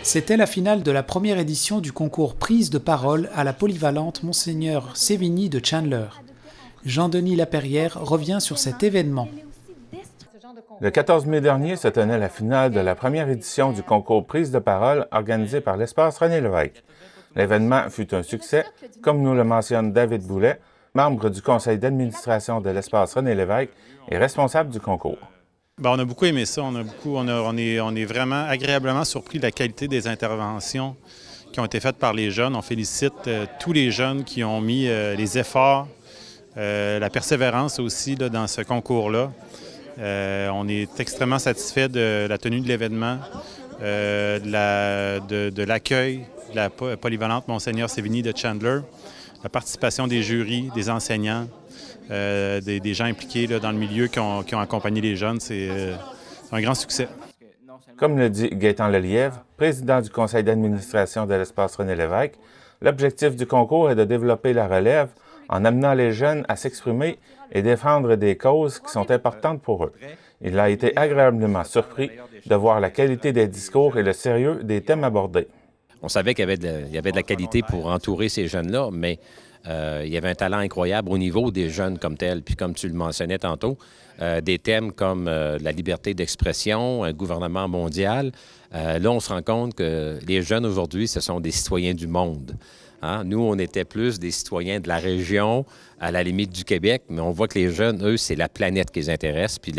C'était la finale de la première édition du concours Prise de parole à la polyvalente Monseigneur Sévigny de Chandler. Jean-Denis Laperrière revient sur cet événement. Le 14 mai dernier se tenait la finale de la première édition du concours Prise de parole organisé par l'Espace René Lévesque. L'événement fut un succès, comme nous le mentionne David Boulet, membre du conseil d'administration de l'Espace René Lévesque et responsable du concours. Bien, on a beaucoup aimé ça. On est vraiment agréablement surpris de la qualité des interventions qui ont été faites par les jeunes. On félicite tous les jeunes qui ont mis les efforts, la persévérance aussi là, dans ce concours-là. On est extrêmement satisfait de la tenue de l'événement, de l'accueil de la polyvalente Monseigneur Sévigny de Chandler, la participation des jurys, des enseignants, des gens impliqués là, dans le milieu qui ont accompagné les jeunes. C'est un grand succès. Comme le dit Gaétan Lelièvre, président du conseil d'administration de l'Espace René Lévesque, l'objectif du concours est de développer la relève en amenant les jeunes à s'exprimer et défendre des causes qui sont importantes pour eux. Il a été agréablement surpris de voir la qualité des discours et le sérieux des thèmes abordés. On savait qu'il y avait de la qualité pour entourer ces jeunes-là, mais il y avait un talent incroyable au niveau des jeunes comme tels. Puis comme tu le mentionnais tantôt, des thèmes comme la liberté d'expression, un gouvernement mondial. Là, on se rend compte que les jeunes aujourd'hui, ce sont des citoyens du monde. Hein? Nous, on était plus des citoyens de la région, à la limite du Québec, mais on voit que les jeunes, eux, c'est la planète qui les intéresse, puis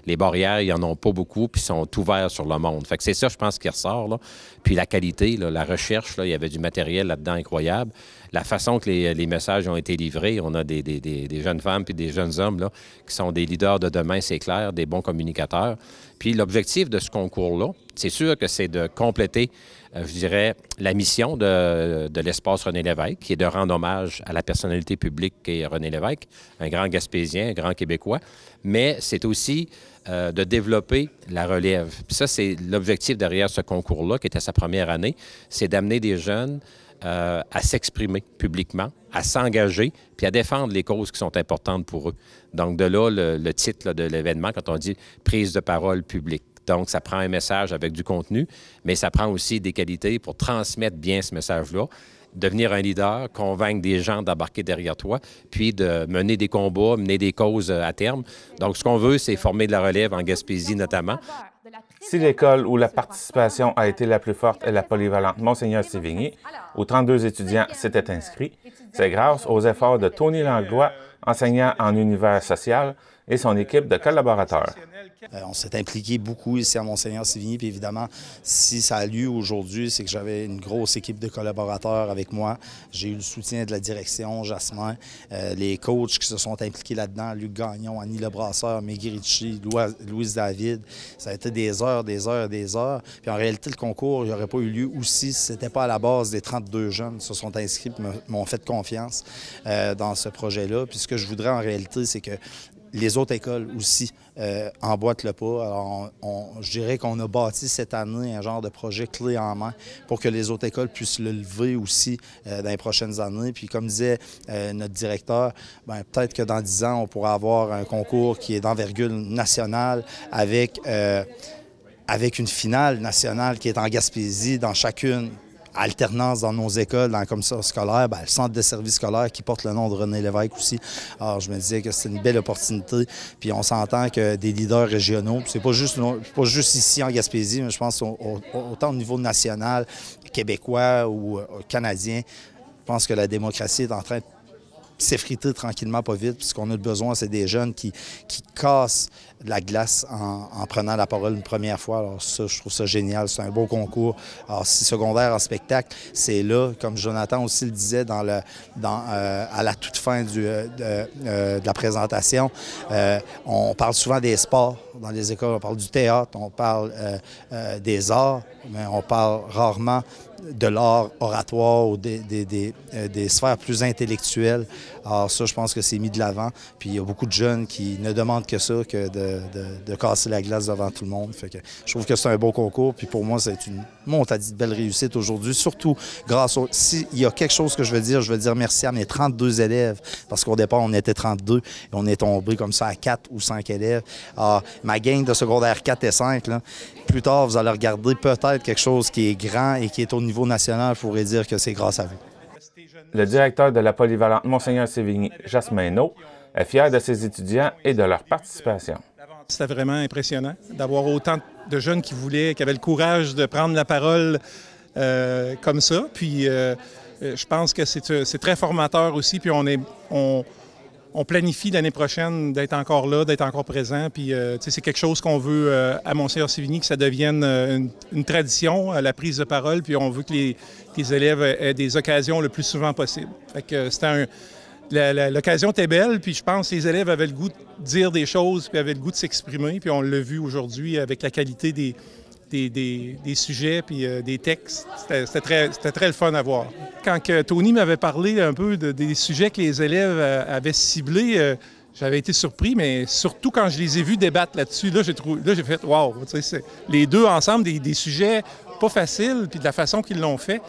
les barrières, ils n'en ont pas beaucoup, puis sont ouverts sur le monde. Fait que c'est ça, je pense, qui ressort, là. Puis la qualité, là, la recherche, là, il y avait du matériel là-dedans incroyable. La façon que les messages ont été livrés, on a des jeunes femmes puis des jeunes hommes là, qui sont des leaders de demain, c'est clair, des bons communicateurs. Puis l'objectif de ce concours-là, c'est sûr que c'est de compléter, je dirais, la mission de l'Espace René Lévesque, qui est de rendre hommage à la personnalité publique qu'est René Lévesque, un grand Gaspésien, un grand Québécois, mais c'est aussi de développer la relève. Puis ça, c'est l'objectif derrière ce concours-là, qui était sa première année, c'est d'amener des jeunes à s'exprimer publiquement, à s'engager, puis à défendre les causes qui sont importantes pour eux. Donc, de là, le titre là, de l'événement, quand on dit « prise de parole publique ». Donc, ça prend un message avec du contenu, mais ça prend aussi des qualités pour transmettre bien ce message-là, devenir un leader, convaincre des gens d'embarquer derrière toi, puis de mener des combats, mener des causes à terme. Donc, ce qu'on veut, c'est former de la relève en Gaspésie notamment. Si l'école où la participation a été la plus forte est la polyvalente Monseigneur Sévigny, où 32 étudiants s'étaient inscrits, c'est grâce aux efforts de Tony Langlois, enseignant en univers social, et son équipe de collaborateurs. On s'est impliqué beaucoup ici à Monseigneur Sévigny, puis évidemment, si ça a lieu aujourd'hui, c'est que j'avais une grosse équipe de collaborateurs avec moi. J'ai eu le soutien de la direction, Jasmin, les coachs qui se sont impliqués là-dedans, Luc Gagnon, Annie Lebrasseur, Meggy Ritchie, Louise David. Ça a été des heures. Puis en réalité, le concours n'aurait pas eu lieu aussi si ce n'était pas à la base des 32 jeunes qui se sont inscrits et m'ont fait confiance dans ce projet-là. Puis ce que je voudrais en réalité, c'est que les autres écoles aussi emboîtent le pas. Alors, je dirais qu'on a bâti cette année un genre de projet clé en main pour que les autres écoles puissent le lever aussi dans les prochaines années. Puis comme disait notre directeur, peut-être que dans 10 ans, on pourra avoir un concours qui est d'envergure nationale avec une finale nationale qui est en Gaspésie dans chacune. Alternance dans nos écoles, dans la commission scolaire, le centre de services scolaires qui porte le nom de René Lévesque aussi. Alors, je me disais que c'est une belle opportunité. Puis on s'entend que des leaders régionaux, c'est pas juste ici en Gaspésie, mais je pense autant au niveau national, québécois ou canadien, je pense que la démocratie est en train de s'effriter tranquillement, pas vite. Puis ce qu'on a besoin, c'est des jeunes qui cassent la glace en prenant la parole une première fois. Alors ça, je trouve ça génial. C'est un beau concours. Alors si secondaire en spectacle, c'est là, comme Jonathan aussi le disait à la toute fin de la présentation, on parle souvent des sports dans les écoles. On parle du théâtre, on parle des arts, mais on parle rarement de l'art oratoire ou des sphères plus intellectuelles. Alors ça, je pense que c'est mis de l'avant. Puis il y a beaucoup de jeunes qui ne demandent que ça, que de casser la glace devant tout le monde. Fait que je trouve que c'est un beau concours. Puis pour moi, c'est une montadie de belle réussite aujourd'hui, surtout grâce au... S'il y a quelque chose que je veux dire merci à mes 32 élèves, parce qu'au départ, on était 32 et on est tombé comme ça à 4 ou 5 élèves. Alors, ma gang de secondaire 4 et 5, là, plus tard, vous allez regarder peut-être quelque chose qui est grand et qui est au niveau national. Je pourrais dire que c'est grâce à vous. Le directeur de la polyvalente Monseigneur Sévigny, Jasmin Nault, est fier de ses étudiants et de leur participation. C'était vraiment impressionnant d'avoir autant de jeunes qui avaient le courage de prendre la parole comme ça. Puis je pense que c'est très formateur aussi. Puis on planifie l'année prochaine d'être encore là, d'être encore présent. Puis c'est quelque chose qu'on veut à Monseigneur Sévigny, que ça devienne une tradition, la prise de parole. Puis on veut que les élèves aient des occasions le plus souvent possible. Fait que l'occasion était belle, puis je pense que les élèves avaient le goût de dire des choses, puis avaient le goût de s'exprimer. Puis on l'a vu aujourd'hui avec la qualité des sujets puis des textes. C'était très le fun à voir. Quand Tony m'avait parlé un peu des sujets que les élèves avaient ciblés, j'avais été surpris, mais surtout quand je les ai vus débattre là-dessus, là, j'ai fait « wow ». Les deux ensemble, des sujets pas faciles, puis de la façon qu'ils l'ont fait.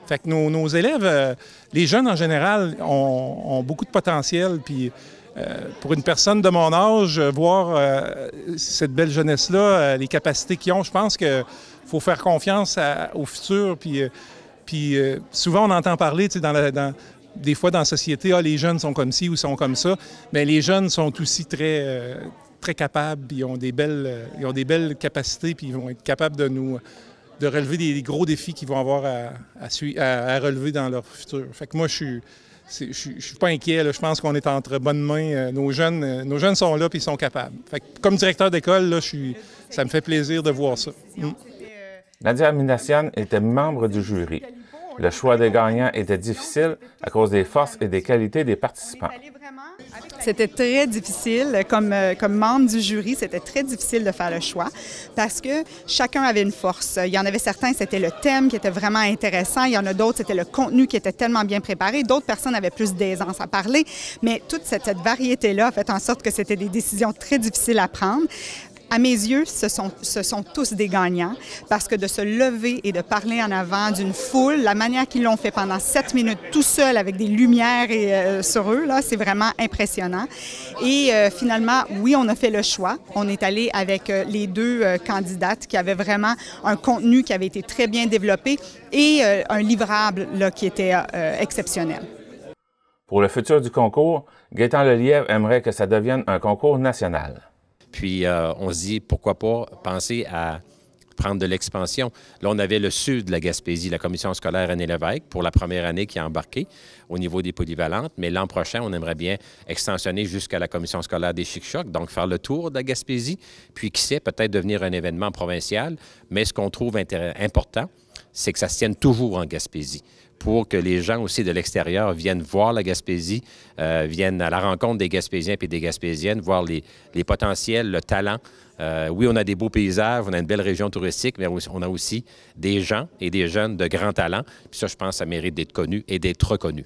Fait que nos élèves, les jeunes en général, ont beaucoup de potentiel. Puis pour une personne de mon âge, voir cette belle jeunesse-là, les capacités qu'ils ont, je pense qu'il faut faire confiance au futur. Puis souvent, on entend parler, des fois dans la société, les jeunes sont comme ci ou sont comme ça. Bien, les jeunes sont aussi très capables, ils ont des belles capacités, puis ils vont être capables de relever des gros défis qu'ils vont avoir à relever dans leur futur. Fait que moi, je suis pas inquiet. Là. Je pense qu'on est entre bonnes mains. Nos jeunes sont là et ils sont capables. Fait que, comme directeur d'école, là, ça me fait plaisir de voir ça. Nadia Minassian était membre du jury. Le choix des gagnants était difficile à cause des forces et des qualités des participants. C'était très difficile. Comme membre du jury, c'était très difficile de faire le choix parce que chacun avait une force. Il y en avait certains, c'était le thème qui était vraiment intéressant. Il y en a d'autres, c'était le contenu qui était tellement bien préparé. D'autres personnes avaient plus d'aisance à parler. Mais toute cette variété-là a fait en sorte que c'était des décisions très difficiles à prendre. À mes yeux, ce sont tous des gagnants parce que de se lever et de parler en avant d'une foule, la manière qu'ils l'ont fait pendant 7 minutes tout seul avec des lumières sur eux, là, c'est vraiment impressionnant. Et finalement, oui, on a fait le choix. On est allé avec les deux candidates qui avaient vraiment un contenu qui avait été très bien développé et un livrable là, qui était exceptionnel. Pour le futur du concours, Gaétan Lelièvre aimerait que ça devienne un concours national. Puis, on se dit, pourquoi pas penser à prendre de l'expansion. Là, on avait le sud de la Gaspésie, la commission scolaire René Lévesque, pour la première année qui a embarqué au niveau des polyvalentes. Mais l'an prochain, on aimerait bien extensionner jusqu'à la commission scolaire des Chic-Chocs, donc faire le tour de la Gaspésie, puis qui sait, peut-être devenir un événement provincial. Mais ce qu'on trouve important, c'est que ça se tienne toujours en Gaspésie, pour que les gens aussi de l'extérieur viennent voir la Gaspésie, viennent à la rencontre des Gaspésiens et des Gaspésiennes, voir les potentiels, le talent. Oui, on a des beaux paysages, on a une belle région touristique, mais on a aussi des gens et des jeunes de grands talents. Puis ça, je pense, ça mérite d'être connu et d'être reconnu.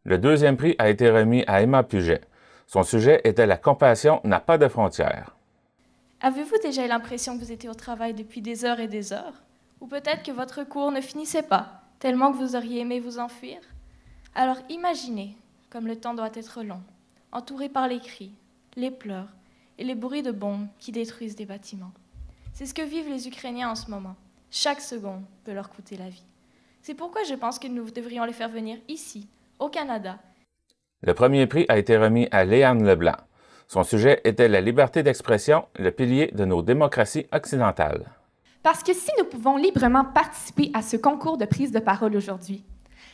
Le deuxième prix a été remis à Emma Puget. Son sujet était « La compassion n'a pas de frontières ». Avez-vous déjà eu l'impression que vous étiez au travail depuis des heures et des heures? Ou peut-être que votre cours ne finissait pas, tellement que vous auriez aimé vous enfuir? Alors imaginez comme le temps doit être long, entouré par les cris, les pleurs et les bruits de bombes qui détruisent des bâtiments. C'est ce que vivent les Ukrainiens en ce moment. Chaque seconde peut leur coûter la vie. C'est pourquoi je pense que nous devrions les faire venir ici, au Canada. Le premier prix a été remis à Léane Leblanc. Son sujet était la liberté d'expression, le pilier de nos démocraties occidentales. Parce que si nous pouvons librement participer à ce concours de prise de parole aujourd'hui,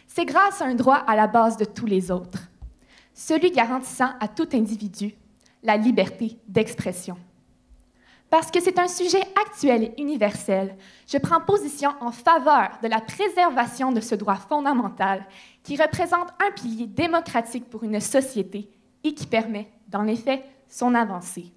c'est grâce à un droit à la base de tous les autres, celui garantissant à tout individu la liberté d'expression. Parce que c'est un sujet actuel et universel, je prends position en faveur de la préservation de ce droit fondamental qui représente un pilier démocratique pour une société et qui permet, dans les faits, son avancée.